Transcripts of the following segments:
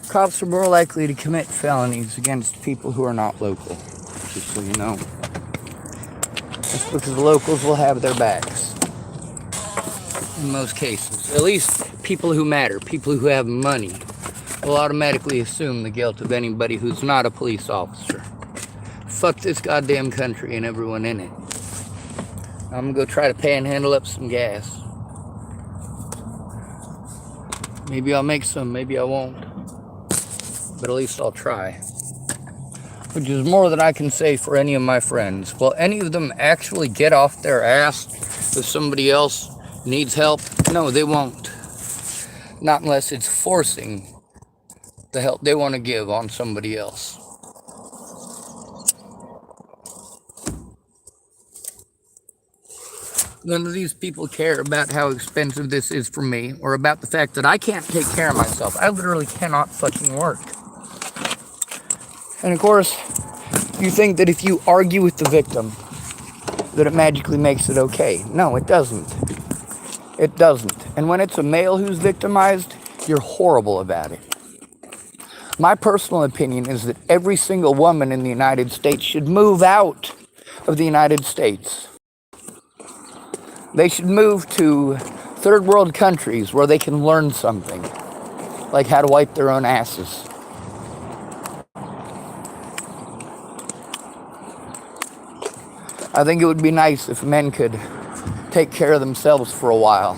Cops are more likely to commit felonies against people who are not local, just so you know. That's because the locals will have their backs. In most cases. At least people who matter, people who have money, will automatically assume the guilt of anybody who's not a police officer. Fuck this goddamn country and everyone in it. I'm gonna go try to panhandle up some gas. Maybe I'll make some, maybe I won't. But at least I'll try. Which is more than I can say for any of my friends. Will any of them actually get off their ass if somebody else needs help? No, they won't. Not unless it's forcing the help they want to give on somebody else. None of these people care about how expensive this is for me or about the fact that I can't take care of myself. I literally cannot fucking work. And of course, you think that if you argue with the victim, that it magically makes it okay. No, it doesn't. It doesn't. And when it's a male who's victimized, you're horrible about it. My personal opinion is that every single woman in the United States should move out of the United States. They should move to third world countries where they can learn something, like how to wipe their own asses. I think it would be nice if men could take care of themselves for a while,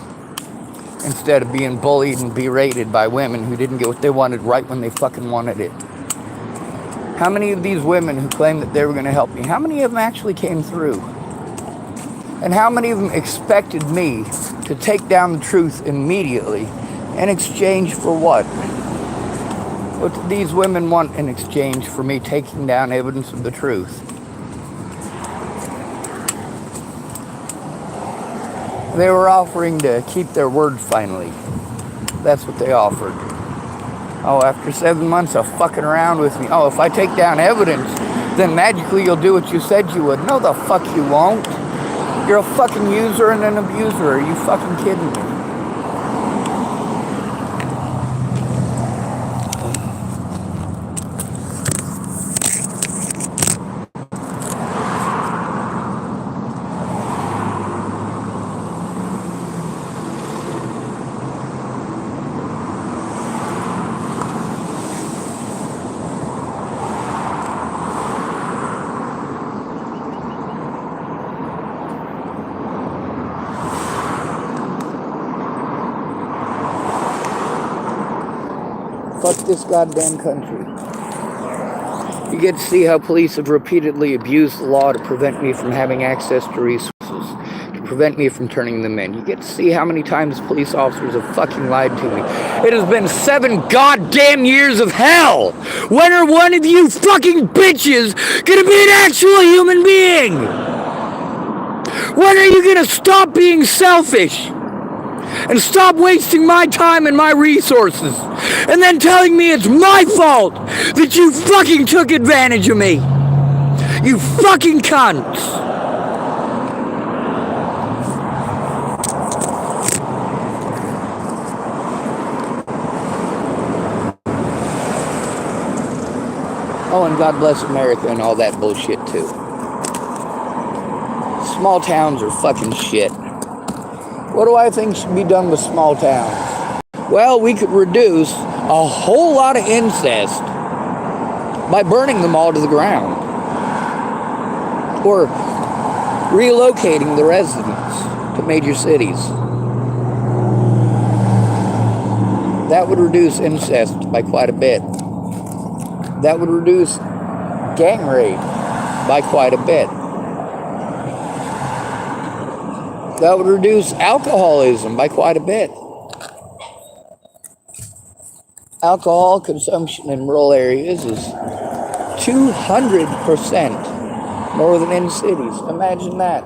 instead of being bullied and berated by women who didn't get what they wanted right when they fucking wanted it. How many of these women who claim that they were going to help me, how many of them actually came through? And how many of them expected me to take down the truth immediately in exchange for what? What did these women want in exchange for me taking down evidence of the truth? They were offering to keep their word finally. That's what they offered. Oh, after 7 months of fucking around with me. Oh, if I take down evidence, then magically you'll do what you said you would. No, the fuck you won't. You're a fucking user and an abuser. Are you fucking kidding me? Fuck this goddamn country. You get to see how police have repeatedly abused the law to prevent me from having access to resources, to prevent me from turning them in. You get to see how many times police officers have fucking lied to me. It has been 7 goddamn years of hell! When are one of you fucking bitches gonna be an actual human being? When are you gonna stop being selfish? And stop wasting my time and my resources. And then telling me it's my fault that you fucking took advantage of me. You fucking cunts. Oh, and God bless America and all that bullshit too. Small towns are fucking shit. What do I think should be done with small towns? Well, we could reduce a whole lot of incest by burning them all to the ground. Or relocating the residents to major cities. That would reduce incest by quite a bit. That would reduce gang rape by quite a bit. That would reduce alcoholism by quite a bit. Alcohol consumption in rural areas is 200% more than in cities. Imagine that.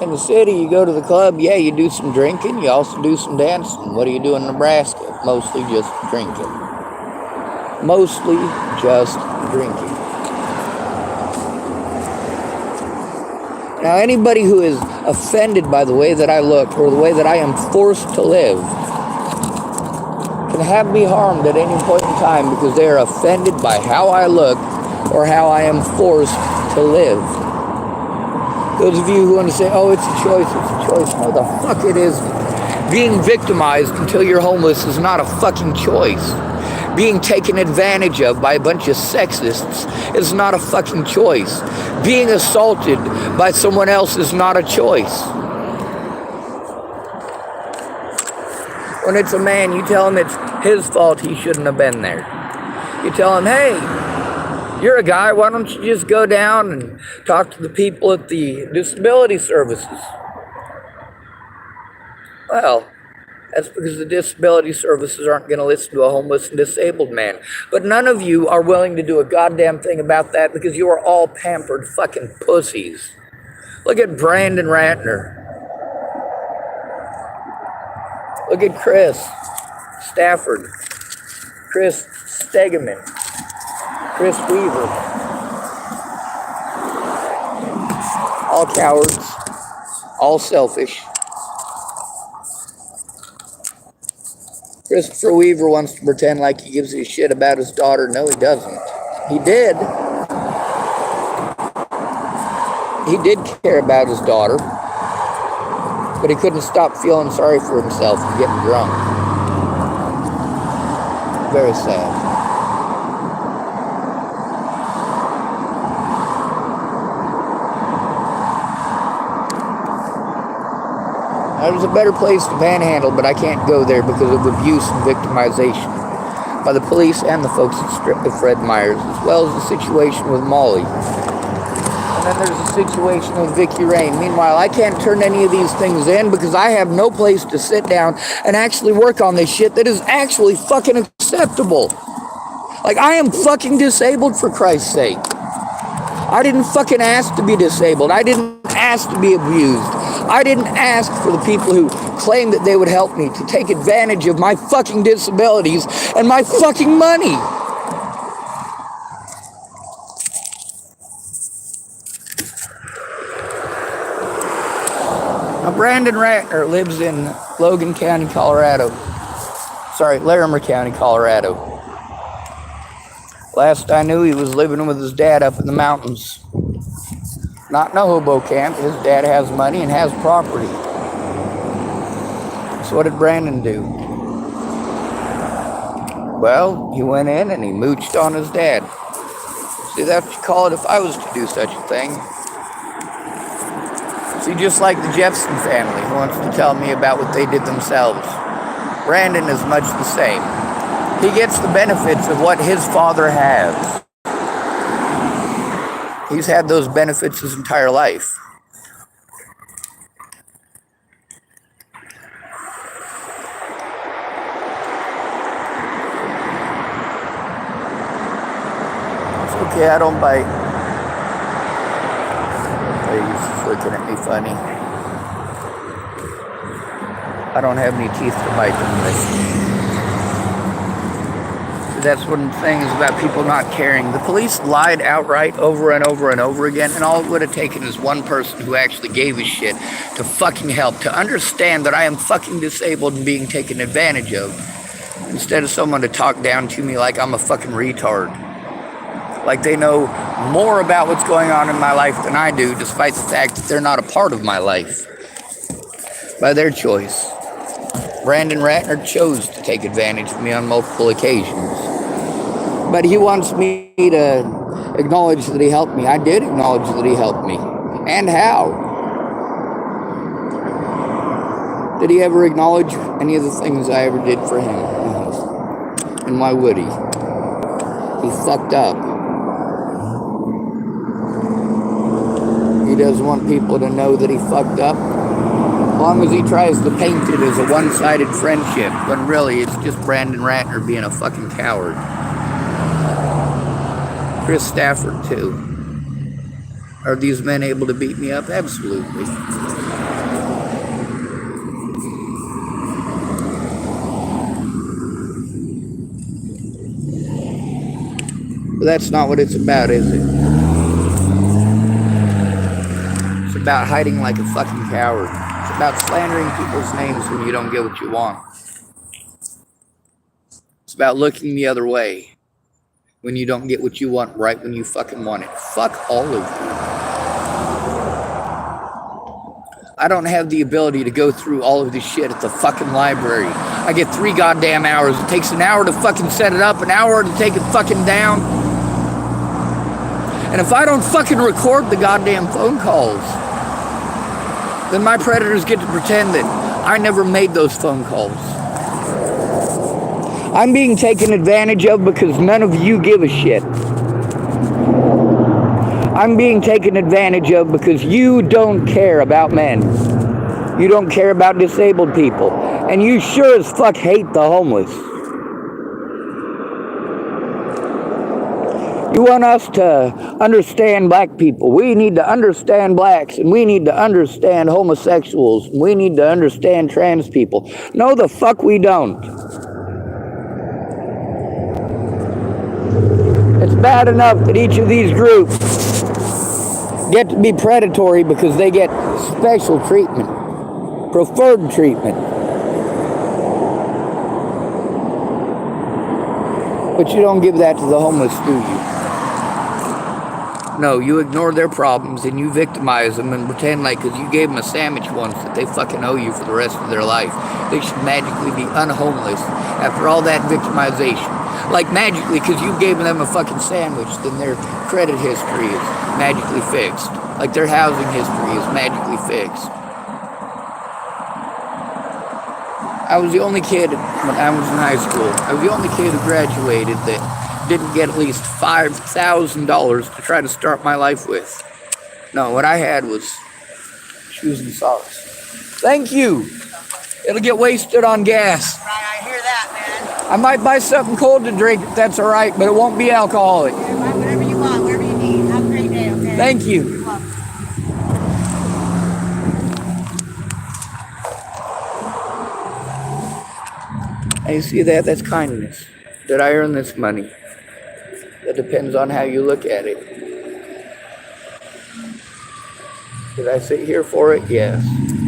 In the city, you go to the club, yeah, you do some drinking, you also do some dancing. What do you do in Nebraska? Mostly just drinking. Mostly just drinking. Now, anybody who is offended by the way that I look or the way that I am forced to live, can have me harmed at any point in time because they are offended by how I look or how I am forced to live. Those of you who want to say, oh, it's a choice, no, the fuck it isn't. Being victimized until you're homeless is not a fucking choice. Being taken advantage of by a bunch of sexists is not a fucking choice. Being assaulted by someone else is not a choice. When it's a man, you tell him it's his fault, he shouldn't have been there. You tell him, hey, you're a guy, why don't you just go down and talk to the people at the disability services? Well, that's because the disability services aren't going to listen to a homeless and disabled man. But none of you are willing to do a goddamn thing about that because you are all pampered fucking pussies. Look at Brandon Ratner. Look at Chris Stafford. Chris Stegeman. Chris Weaver. All cowards. All selfish. Christopher Weaver wants to pretend like he gives a shit about his daughter. No, he doesn't. He did. He did care about his daughter, but he couldn't stop feeling sorry for himself and getting drunk. Very sad. There's a better place to panhandle, but I can't go there because of abuse and victimization by the police and the folks at Fred Meyer's, as well as the situation with Molly. And then there's a situation with Vicky Rain. Meanwhile, I can't turn any of these things in because I have no place to sit down and actually work on this shit that is actually fucking acceptable. Like, I am fucking disabled, for Christ's sake. I didn't fucking ask to be disabled. I didn't ask to be abused. I didn't ask for the people who claim that they would help me to take advantage of my fucking disabilities and my fucking money. Now, Brandon Ratner lives in Logan County, Colorado. Sorry, Larimer County, Colorado. Last I knew, he was living with his dad up in the mountains. Not in a hobo camp. His dad has money and has property. So what did Brandon do? Well, he went in and he mooched on his dad. See, that's what you call it if I was to do such a thing. See, just like the Jefferson family who wants to tell me about what they did themselves. Brandon is much the same. He gets the benefits of what his father has. He's had those benefits his entire life. It's okay, I don't bite. He's just looking at me funny. I don't have any teeth to bite them with. That's one of the things about people not caring. The police lied outright over and over and over again, and all it would have taken is one person who actually gave a shit to fucking help, to understand that I am fucking disabled and being taken advantage of, instead of someone to talk down to me like I'm a fucking retard. Like they know more about what's going on in my life than I do, despite the fact that they're not a part of my life. By their choice. Brandon Ratner chose to take advantage of me on multiple occasions. But he wants me to acknowledge that he helped me. I did acknowledge that he helped me. And how? Did he ever acknowledge any of the things I ever did for him? No. And why would he? He fucked up. He doesn't want people to know that he fucked up. As long as he tries to paint it as a one-sided friendship, when really it's just Brandon Ratner being a fucking coward. Chris Stafford, too. Are these men able to beat me up? Absolutely. But that's not what it's about, is it? It's about hiding like a fucking coward. It's about slandering people's names when you don't get what you want. about looking the other way when you don't get what you want right when you fucking want it. Fuck all of you. I don't have the ability to go through all of this shit at the fucking library. I get 3 goddamn hours. It takes an hour to fucking set it up, an hour to take it fucking down. And if I don't fucking record the goddamn phone calls, then my predators get to pretend that I never made those phone calls. I'm being taken advantage of because none of you give a shit. I'm being taken advantage of because you don't care about men. You don't care about disabled people. And you sure as fuck hate the homeless. You want us to understand black people. We need to understand blacks, and we need to understand homosexuals, and we need to understand trans people. No, the fuck we don't. It's bad enough that each of these groups get to be predatory because they get special treatment, preferred treatment. But you don't give that to the homeless, do you? No, you ignore their problems and you victimize them and pretend like because you gave them a sandwich once that they fucking owe you for the rest of their life. They should magically be unhomeless after all that victimization. Like magically, because you gave them a fucking sandwich, then their credit history is magically fixed. Like their housing history is magically fixed. I was the only kid when I was in high school. I was the only kid who graduated that didn't get at least $5,000 to try to start my life with. No, what I had was shoes and socks. Thank you. It'll get wasted on gas. Right, I hear that, man. I might buy something cold to drink if that's all right, but it won't be alcoholic. Yeah, buy whatever you want, whatever you need. Have a great day, okay? Thank you. You're welcome. I see that. That's kindness. Did I earn this money? That depends on how you look at it. Did I sit here for it? Yes.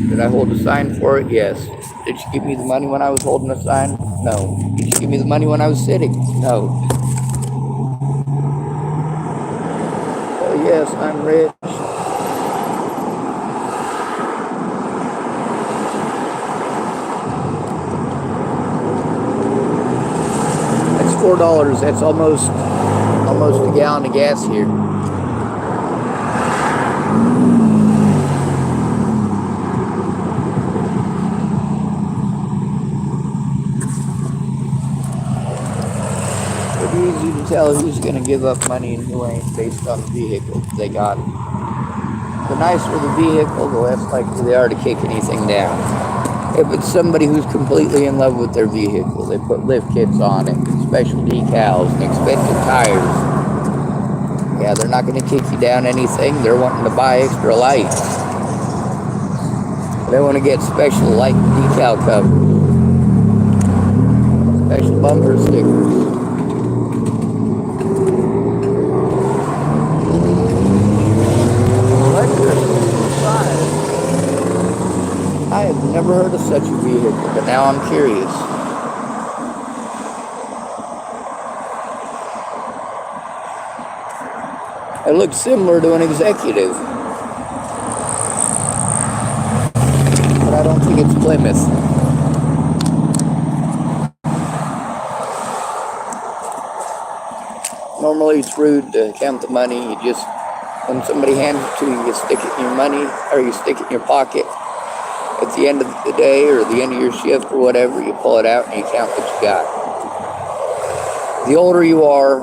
Did I hold a sign for it? Yes. Did you give me the money when I was holding a sign? No. Did you give me the money when I was sitting? No. Oh yes, I'm rich. That's $4. That's almost a gallon of gas here. It's easy to tell who's going to give up money and who ain't based on the vehicle they got. The nicer the vehicle, the less likely they are to kick anything down. If it's somebody who's completely in love with their vehicle, they put lift kits on it, special decals, and expensive tires. Yeah, they're not going to kick you down anything. They're wanting to buy extra lights. They want to get special light decal cover, special bumper stickers. I have never heard of such a vehicle, but now I'm curious. It looks similar to an executive, but I don't think it's Plymouth. Normally it's rude to count the money. You just, when somebody hands it to you, you stick it in your money, or you stick it in your pocket. At the end of the day or the end of your shift or whatever, you pull it out and you count what you got. The older you are,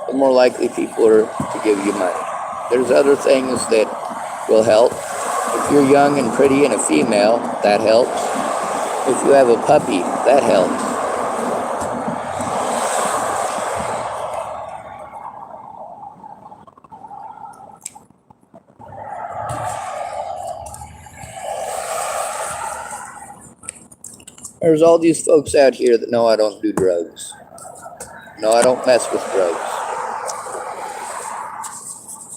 the more likely people are to give you money. There's other things that will help. If you're young and pretty and a female, that helps. If you have a puppy, that helps. There's all these folks out here that know I don't do drugs. No, I don't mess with drugs.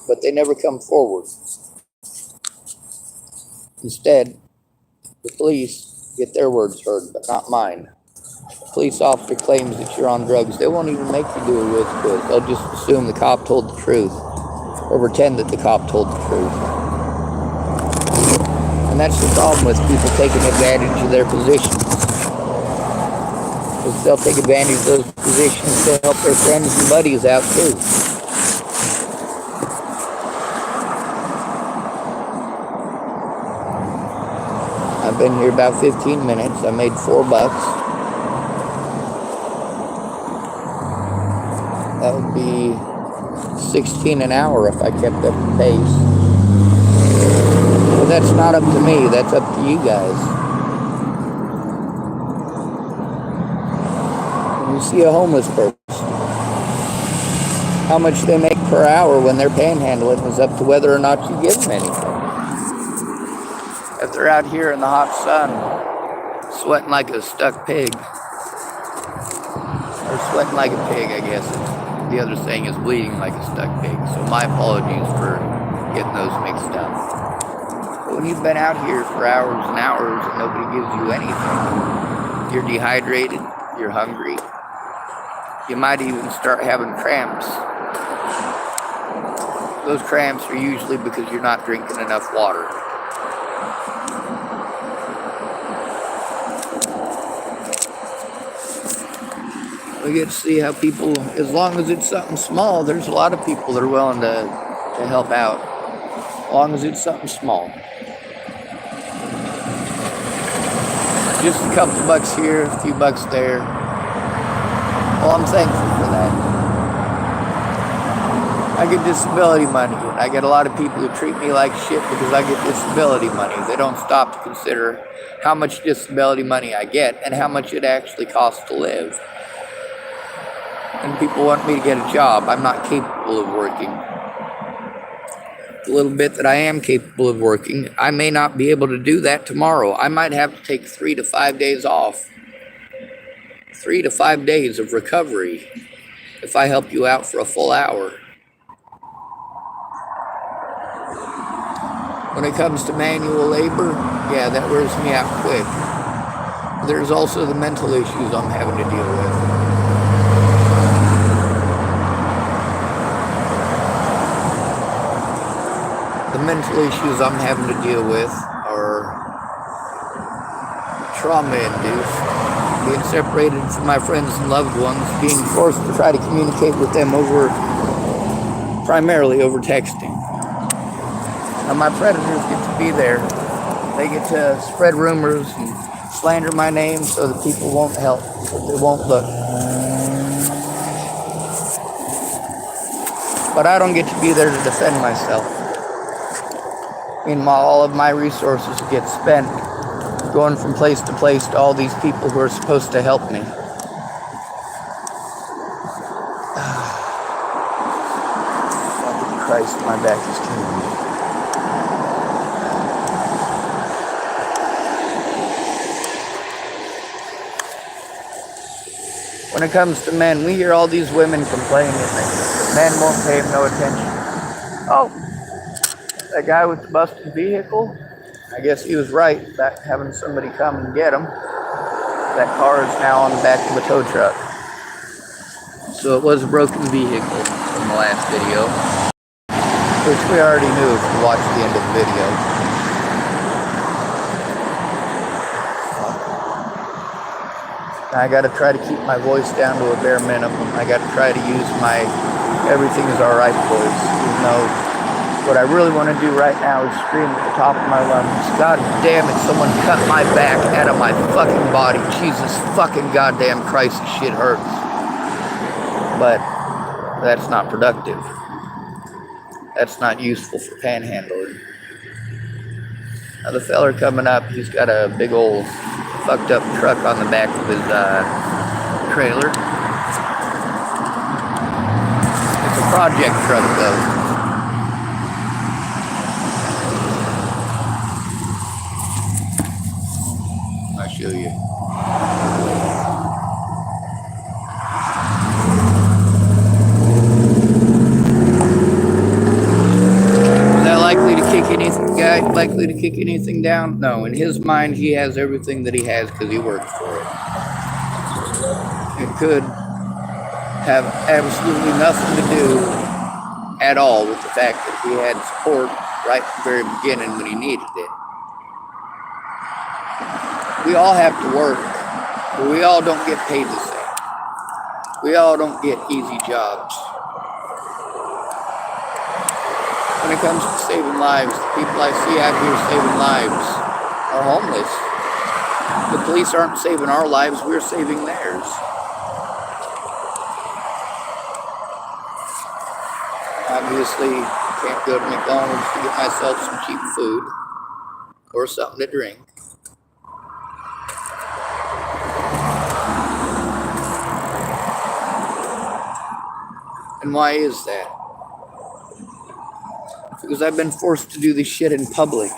But they never come forward. Instead, the police Get their words heard, but not mine. Police officer claims that you're on drugs. They won't even make you do a risk quiz. They'll just assume the cop told the truth, or pretend that the cop told the truth. And that's the problem with people taking advantage of their positions. Because they'll take advantage of those positions to help their friends and buddies out too. I've been here about 15 minutes. I made $4. That would be 16 an hour if I kept up the pace. But that's not up to me. That's up to you guys. When you see a homeless person, how much they make per hour when they're panhandling is up to whether or not you give them anything. If they're out here in the hot sun, sweating like a stuck pig, or sweating like a pig, I guess. The other saying is bleeding like a stuck pig. So my apologies for getting those mixed up. But when you've been out here for hours and hours and nobody gives you anything, you're dehydrated, you're hungry. You might even start having cramps. Those cramps are usually because you're not drinking enough water. We get to see how people, as long as it's something small, there's a lot of people that are willing to help out. As long as it's something small. Just a couple bucks here, a few bucks there. Well, I'm thankful for that. I get disability money, and I get a lot of people who treat me like shit because I get disability money. They don't stop to consider how much disability money I get and how much it actually costs to live. And people want me to get a job. I'm not capable of working. The little bit that I am capable of working, I may not be able to do that tomorrow. I might have to take 3 to 5 days off. 3 to 5 days of recovery if I help you out for a full hour. When it comes to manual labor, yeah, that wears me out quick. There's also the mental issues I'm having to deal with. The mental issues I'm having to deal with are trauma-induced, being separated from my friends and loved ones, being forced to try to communicate with them primarily over texting. Now my predators get to be there. They get to spread rumors and slander my name so that people won't help, they won't look. But I don't get to be there to defend myself. Meanwhile, all of my resources get spent going from place to place to all these people who are supposed to help me. Fucking Christ, my back is killing me. When it comes to men, we hear all these women complaining that men won't pay them no attention. Oh, that guy with the busted vehicle, I guess he was right about having somebody come and get him. That car is now on the back of a tow truck. So it was a broken vehicle from the last video, which we already knew if you watched the end of the video. I gotta try to keep my voice down to a bare minimum. I gotta try to use my everything is alright voice, even though what I really want to do right now is scream at the top of my lungs. God damn it, someone cut my back out of my fucking body. Jesus fucking goddamn Christ, this shit hurts. But that's not productive. That's not useful for panhandling. Now the feller coming up, he's got a big old fucked up truck on the back of his trailer. It's a project truck though. I'll show you. Is that likely to kick anything, guy? Like likely to kick anything down? No, in his mind, he has everything that he has because he worked for it. It could have absolutely nothing to do at all with the fact that he had support right at the very beginning when he needed it. We all have to work, but we all don't get paid the same. We all don't get easy jobs. When it comes to saving lives, the people I see out here saving lives are homeless. The police aren't saving our lives, we're saving theirs. Obviously, can't go to McDonald's to get myself some cheap food or something to drink. And why is that? Because I've been forced to do this shit in public.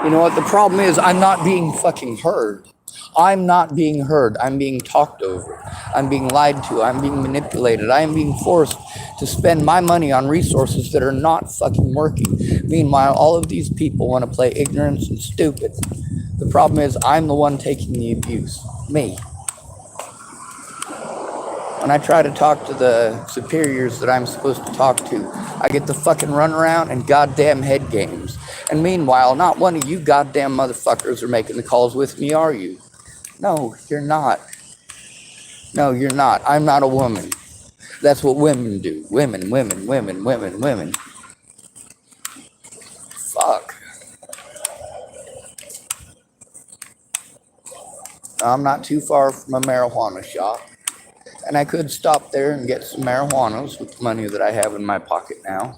You know what? The problem is I'm not being fucking heard. I'm not being heard. I'm being talked over. I'm being lied to. I'm being manipulated. I am being forced to spend my money on resources that are not fucking working. Meanwhile, all of these people want to play ignorance and stupid. The problem is I'm the one taking the abuse. Me. When I try to talk to the superiors that I'm supposed to talk to, I get the fucking runaround and goddamn head games. And meanwhile, not one of you goddamn motherfuckers are making the calls with me, are you? No, you're not. No, you're not. I'm not a woman. That's what women do. Women. Fuck. I'm not too far from a marijuana shop. And I could stop there and get some marijuanas with the money that I have in my pocket now.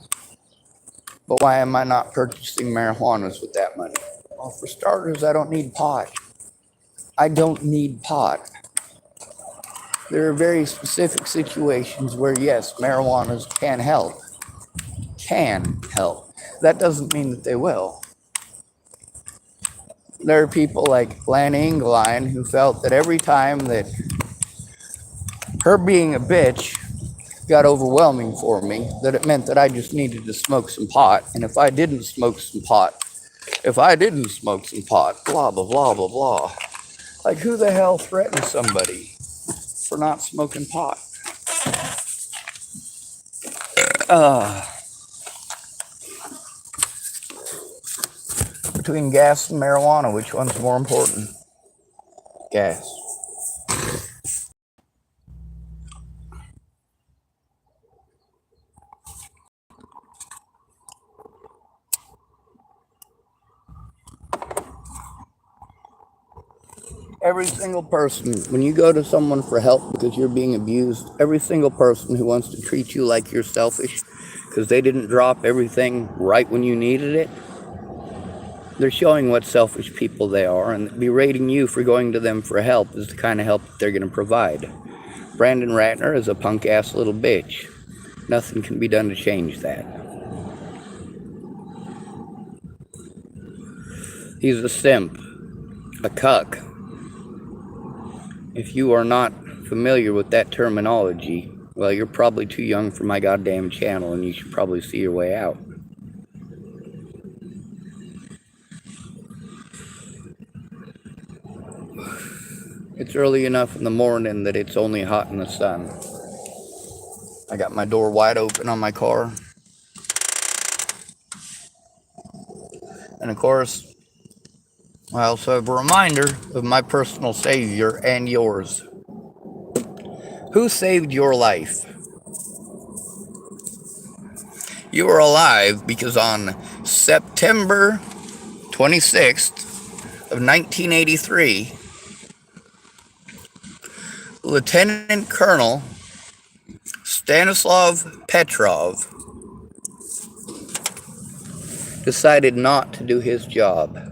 But why am I not purchasing marijuanas with that money? Well, for starters, I don't need pot. I don't need pot. There are very specific situations where, yes, marijuanas can help. Can help. That doesn't mean that they will. There are people like Lan Engeline who felt that every time that her being a bitch got overwhelming for me, that it meant that I just needed to smoke some pot. And if I didn't smoke some pot, blah, blah, blah, blah, blah. Like, who the hell threatens somebody for not smoking pot? Between gas and marijuana, which one's more important? Gas. Every single person, when you go to someone for help because you're being abused, every single person who wants to treat you like you're selfish because they didn't drop everything right when you needed it, they're showing what selfish people they are, and berating you for going to them for help is the kind of help that they're going to provide. Brandon Ratner is a punk-ass little bitch. Nothing can be done to change that. He's a simp, a cuck. If you are not familiar with that terminology, well, you're probably too young for my goddamn channel, and you should probably see your way out. It's early enough in the morning that it's only hot in the sun. I got my door wide open on my car. And of course, I also have a reminder of my personal savior and yours. Who saved your life? You are alive because on September 26th of 1983, Lieutenant Colonel Stanislav Petrov decided not to do his job.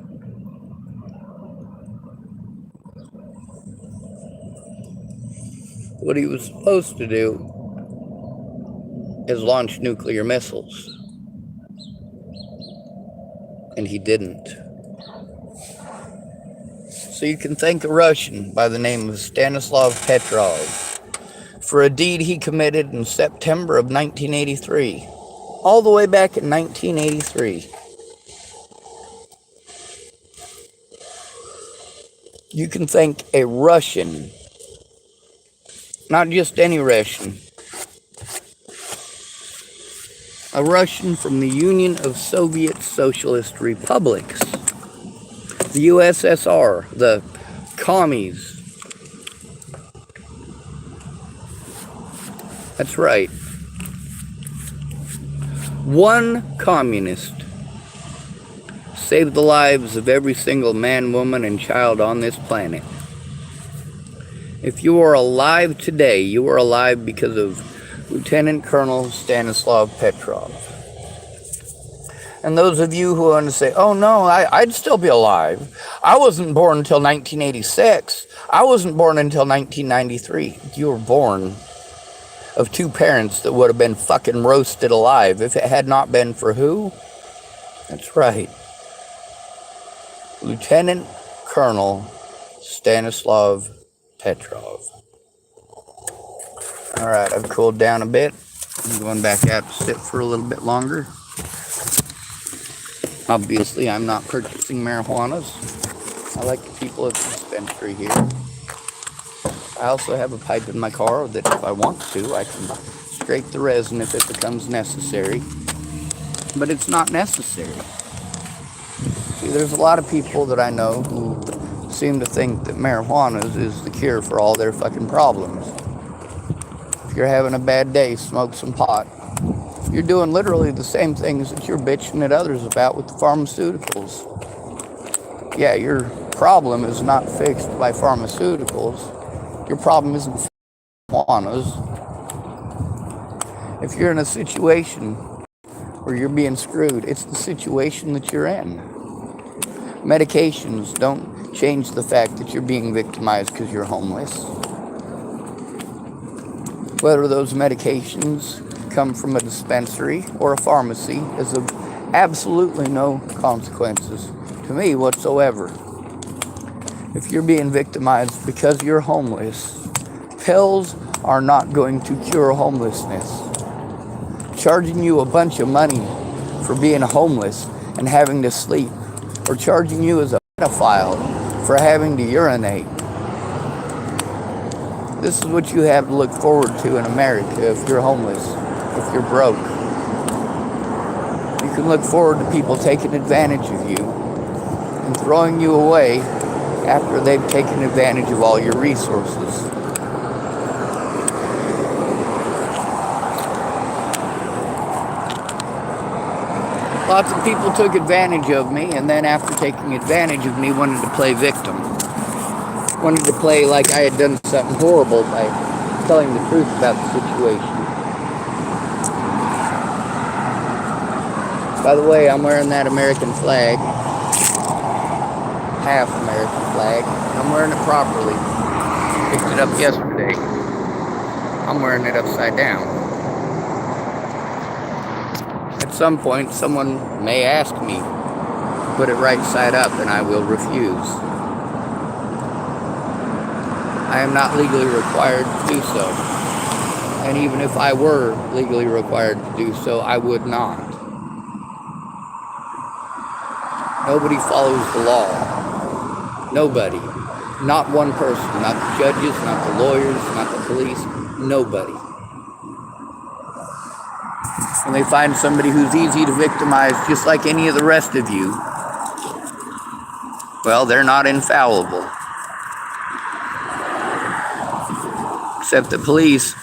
What he was supposed to do is launch nuclear missiles. And he didn't. So you can thank a Russian by the name of Stanislav Petrov for a deed he committed in September of 1983. All the way back in 1983. You can thank a Russian, not just any Russian, a Russian from the Union of Soviet Socialist Republics, the USSR, the commies. That's right. One communist saved the lives of every single man, woman, and child on this planet. If you are alive today, you are alive because of Lieutenant Colonel Stanislav Petrov. And those of you who want to say, oh no, I'd still be alive. I wasn't born until 1986. I wasn't born until 1993. You were born of two parents that would have been fucking roasted alive if it had not been for who? That's right. Lieutenant Colonel Stanislav Petrov. Alright, I've cooled down a bit. I'm going back out to sit for a little bit longer. Obviously, I'm not purchasing marijuanas. I like the people at the dispensary here. I also have a pipe in my car that if I want to, I can scrape the resin if it becomes necessary. But it's not necessary. See, there's a lot of people that I know who seem to think that marijuana is the cure for all their fucking problems. If you're having a bad day, smoke some pot. You're doing literally the same things that you're bitching at others about with the pharmaceuticals. Yeah, your problem is not fixed by pharmaceuticals. Your problem isn't marijuana's. If you're in a situation where you're being screwed, it's the situation that you're in. Medications don't change the fact that you're being victimized because you're homeless. Whether those medications come from a dispensary or a pharmacy is of absolutely no consequences to me whatsoever. If you're being victimized because you're homeless, pills are not going to cure homelessness. Charging you a bunch of money for being homeless and having to sleep, or charging you as a pedophile for having to urinate. This is what you have to look forward to in America if you're homeless, if you're broke. You can look forward to people taking advantage of you and throwing you away after they've taken advantage of all your resources. Lots of people took advantage of me, and then after taking advantage of me, wanted to play victim. Wanted to play like I had done something horrible by telling the truth about the situation. By the way, I'm wearing that American flag. Half American flag. I'm wearing it properly. Picked it up yesterday. I'm wearing it upside down. At some point, someone may ask me to put it right side up, and I will refuse. I am not legally required to do so. And even if I were legally required to do so, I would not. Nobody follows the law. Nobody. Not one person. Not the judges, not the lawyers, not the police. Nobody. When they find somebody who's easy to victimize, just like any of the rest of you, well, they're not infallible. Except the police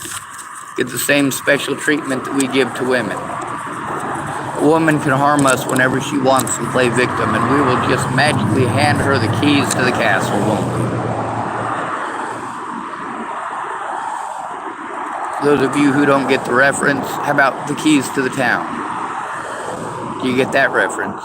get the same special treatment that we give to women. A woman can harm us whenever she wants and play victim, and we will just magically hand her the keys to the castle, won't we? Those of you who don't get the reference, how about the keys to the town? Do you get that reference?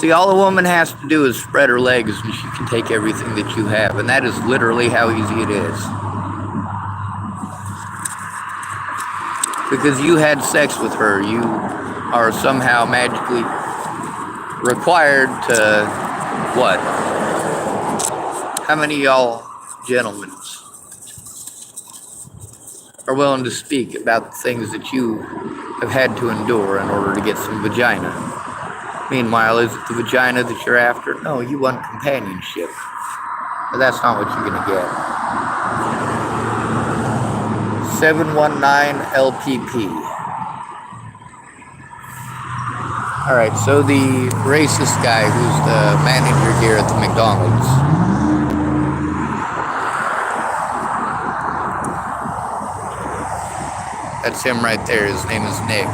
See, all a woman has to do is spread her legs and she can take everything that you have, and that is literally how easy it is. Because you had sex with her, you are somehow magically required to, what? How many of y'all gentlemen are willing to speak about the things that you have had to endure in order to get some vagina? Meanwhile, is it the vagina that you're after? No, you want companionship. But that's not what you're going to get. 719 LPP. Alright, so the racist guy who's the manager here at the McDonald's. That's him right there. His name is Nick.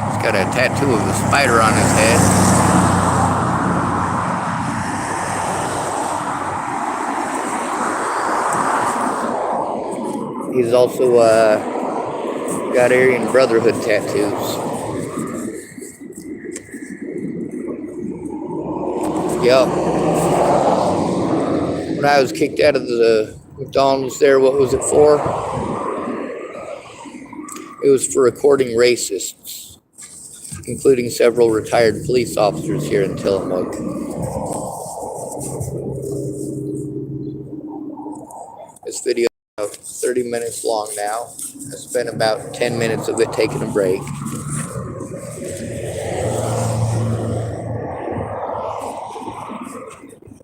He's got a tattoo of a spider on his head. He's also got Aryan Brotherhood tattoos. Yup. When I was kicked out of the McDonald's there, what was it for? It was for recording racists, including several retired police officers here in Tillamook. This video is about 30 minutes long now. I spent about 10 minutes of it taking a break.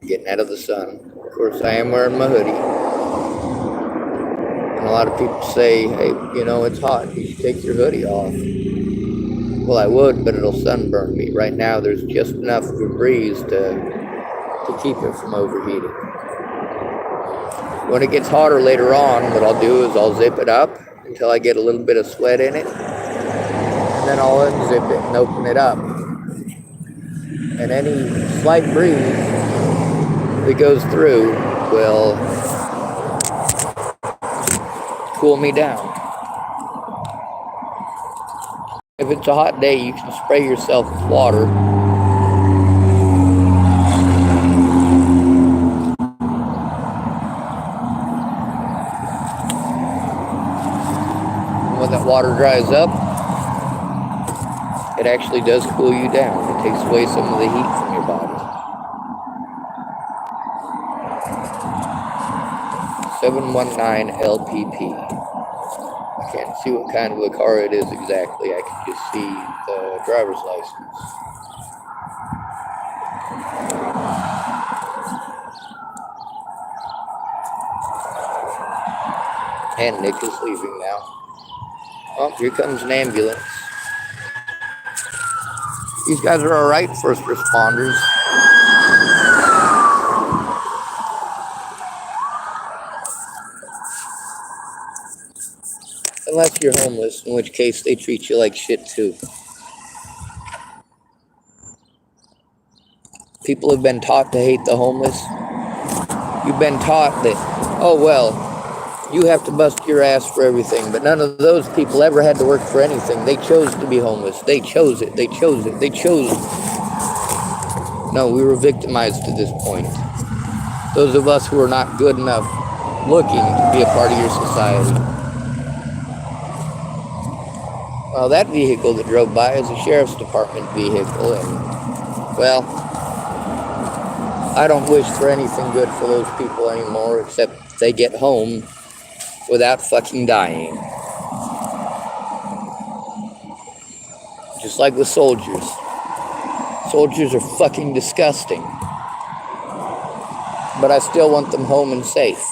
Getting out of the sun. Of course, I am wearing my hoodie. And a lot of people say, hey, you know, it's hot. You should take your hoodie off. Well, I would, but it'll sunburn me. Right now, there's just enough of a breeze to keep it from overheating. When it gets hotter later on, what I'll do is I'll zip it up until I get a little bit of sweat in it. And then I'll unzip it and open it up. And any slight breeze that goes through will cool me down. If it's a hot day, you can spray yourself with water. And when that water dries up, it actually does cool you down. It takes away some of the heat from your body. 719 LPP. I can't see what kind of a car it is exactly. I can just see the driver's license. And Nick is leaving now. Oh, here comes an ambulance. These guys are alright, first responders. Unless you're homeless, in which case they treat you like shit too. People have been taught to hate the homeless. You've been taught that, oh well, you have to bust your ass for everything. But none of those people ever had to work for anything. They chose to be homeless. They chose it. They chose it. They chose it. No, we were victimized to this point. Those of us who are not good enough looking to be a part of your society. Well, that vehicle that drove by is a sheriff's department vehicle, and, well, I don't wish for anything good for those people anymore, except they get home without fucking dying. Just like with soldiers. Soldiers are fucking disgusting. But I still want them home and safe.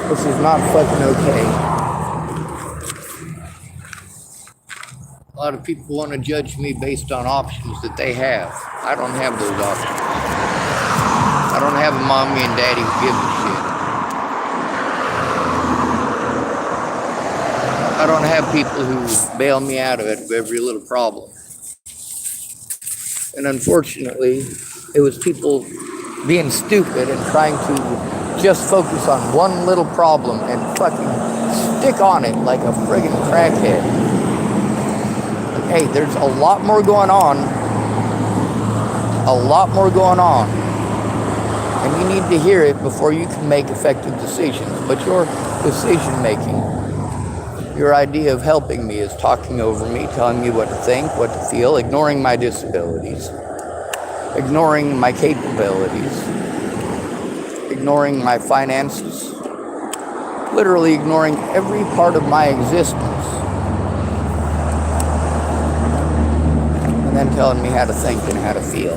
This is not fucking okay. A lot lot of people want to judge me based on options that they have. I don't have those options. I don't have a mommy and daddy who give a shit. I don't have people who bail me out of it every little problem. And unfortunately, it was people being stupid and trying to just focus on one little problem and fucking stick on it like a friggin' crackhead. Hey, there's a lot more going on. A lot more going on. And you need to hear it before you can make effective decisions. But your decision making, your idea of helping me is talking over me, telling me what to think, what to feel, ignoring my disabilities, ignoring my capabilities, ignoring my finances, literally ignoring every part of my existence, and then telling me how to think and how to feel.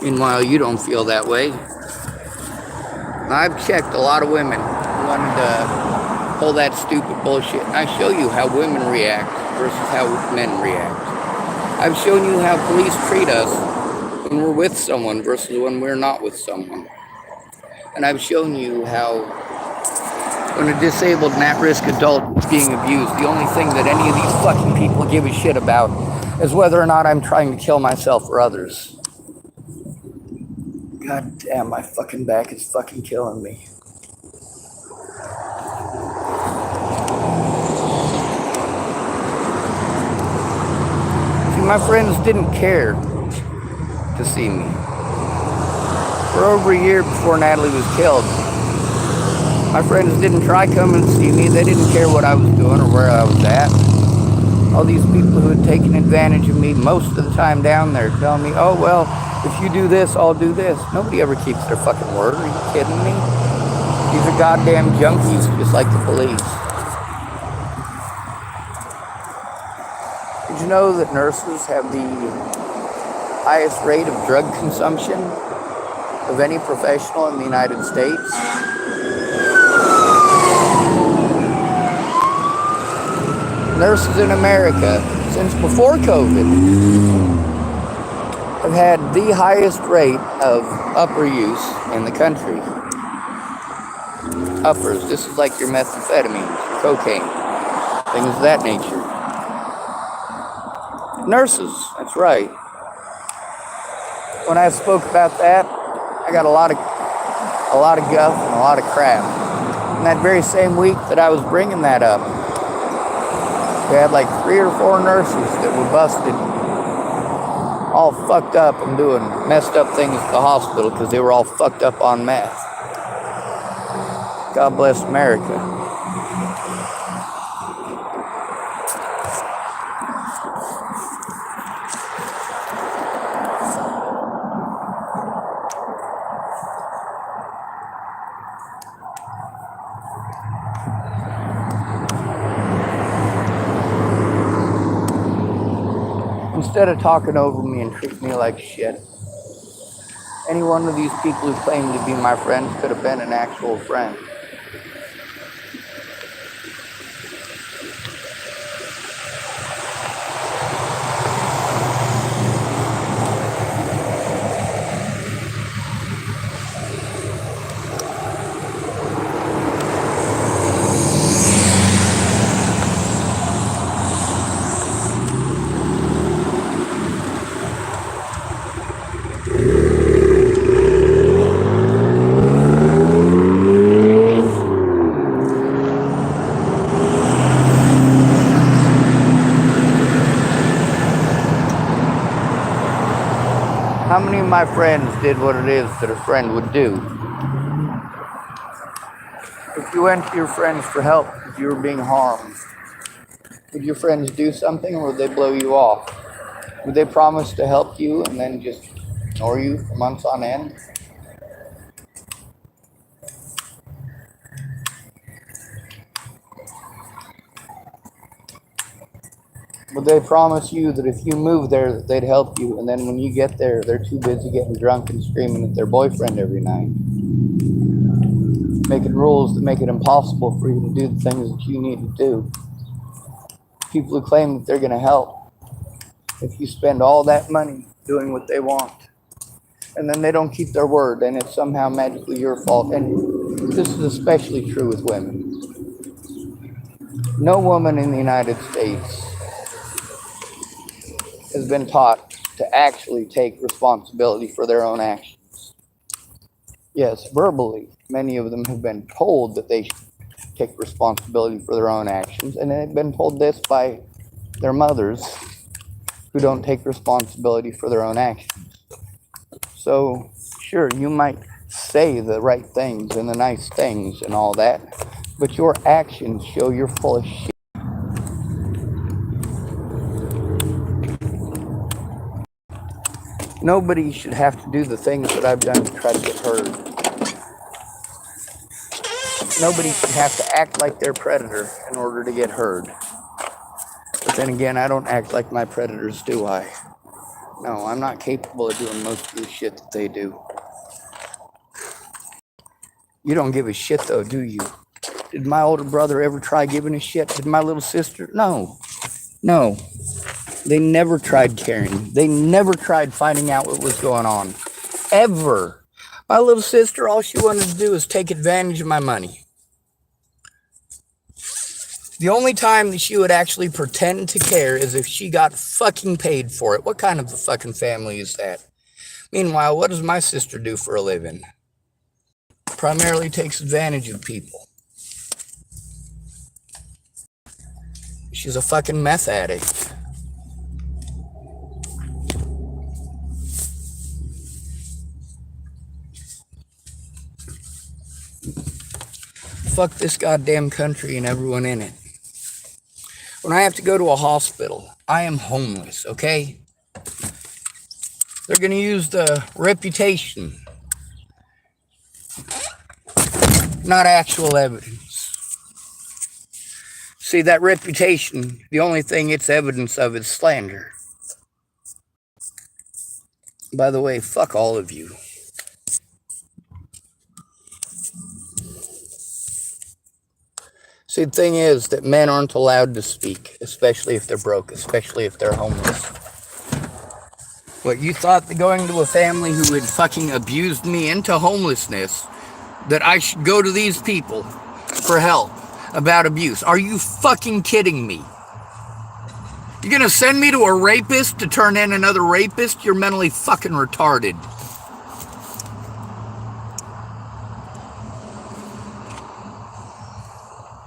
Meanwhile, you don't feel that way. I've checked a lot of women who wanted to pull that stupid bullshit, and I show you how women react versus how men react. I've shown you how police treat us when we're with someone versus when we're not with someone. And I've shown you how when a disabled and at-risk adult is being abused, the only thing that any of these fucking people give a shit about is whether or not I'm trying to kill myself or others. God damn, my fucking back is fucking killing me. My friends didn't care to see me. For over a year before Natalie was killed, my friends didn't try coming to see me. They didn't care what I was doing or where I was at. All these people who had taken advantage of me most of the time down there telling me, oh, well, if you do this, I'll do this. Nobody ever keeps their fucking word. Are you kidding me? These are goddamn junkies just like the police. Did you know that nurses have the highest rate of drug consumption of any professional in the United States? Nurses in America, since before COVID, have had the highest rate of upper use in the country. Uppers, this is like your methamphetamine, cocaine, things of that nature. Nurses, that's right. When I spoke about that, I got a lot of guff and a lot of crap. And that very same week that I was bringing that up, we had like 3 or 4 nurses that were busted, all fucked up and doing messed up things at the hospital because they were all fucked up on meth. God bless America. Instead of talking over me and treating me like shit, any one of these people who claimed to be my friends could have been an actual friend. How many of my friends did what it is that a friend would do? If you went to your friends for help because you were being harmed, would your friends do something or would they blow you off? Would they promise to help you and then just ignore you for months on end? Would they promise you that if you move there, that they'd help you, and then when you get there, they're too busy getting drunk and screaming at their boyfriend every night? Making rules that make it impossible for you to do the things that you need to do. people who claim that they're going to help, if you spend all that money doing what they want, and then they don't keep their word, and it's somehow magically your fault. And this is especially true with women. No woman in the United States has been taught to actually take responsibility for their own actions. Yes, verbally, many of them have been told that they should take responsibility for their own actions, and they've been told this by their mothers who don't take responsibility for their own actions. So, sure, you might say the right things and the nice things and all that, but your actions show you're full of shit. Nobody should have to do the things that I've done to try to get heard. Nobody should have to act like their predator in order to get heard. But then again, I don't act like my predators, do I? No, I'm not capable of doing most of the shit that they do. You don't give a shit though, do you? Did my older brother ever try giving a shit? Did my little sister? No. They never tried caring. They never tried finding out what was going on. Ever. My little sister, all she wanted to do was take advantage of my money. The only time that she would actually pretend to care is if she got fucking paid for it. What kind of a fucking family is that? Meanwhile, what does my sister do for a living? Primarily takes advantage of people. She's a fucking meth addict. Fuck this goddamn country and everyone in it. When I have to go to a hospital, I am homeless, okay? They're going to use the reputation, not actual evidence. See, that reputation, the only thing it's evidence of is slander. By the way, fuck all of you. See, the thing is that men aren't allowed to speak, especially if they're broke, especially if they're homeless. What, you thought that going to a family who had fucking abused me into homelessness, that I should go to these people for help about abuse? Are you fucking kidding me? You're gonna send me to a rapist to turn in another rapist? You're mentally fucking retarded.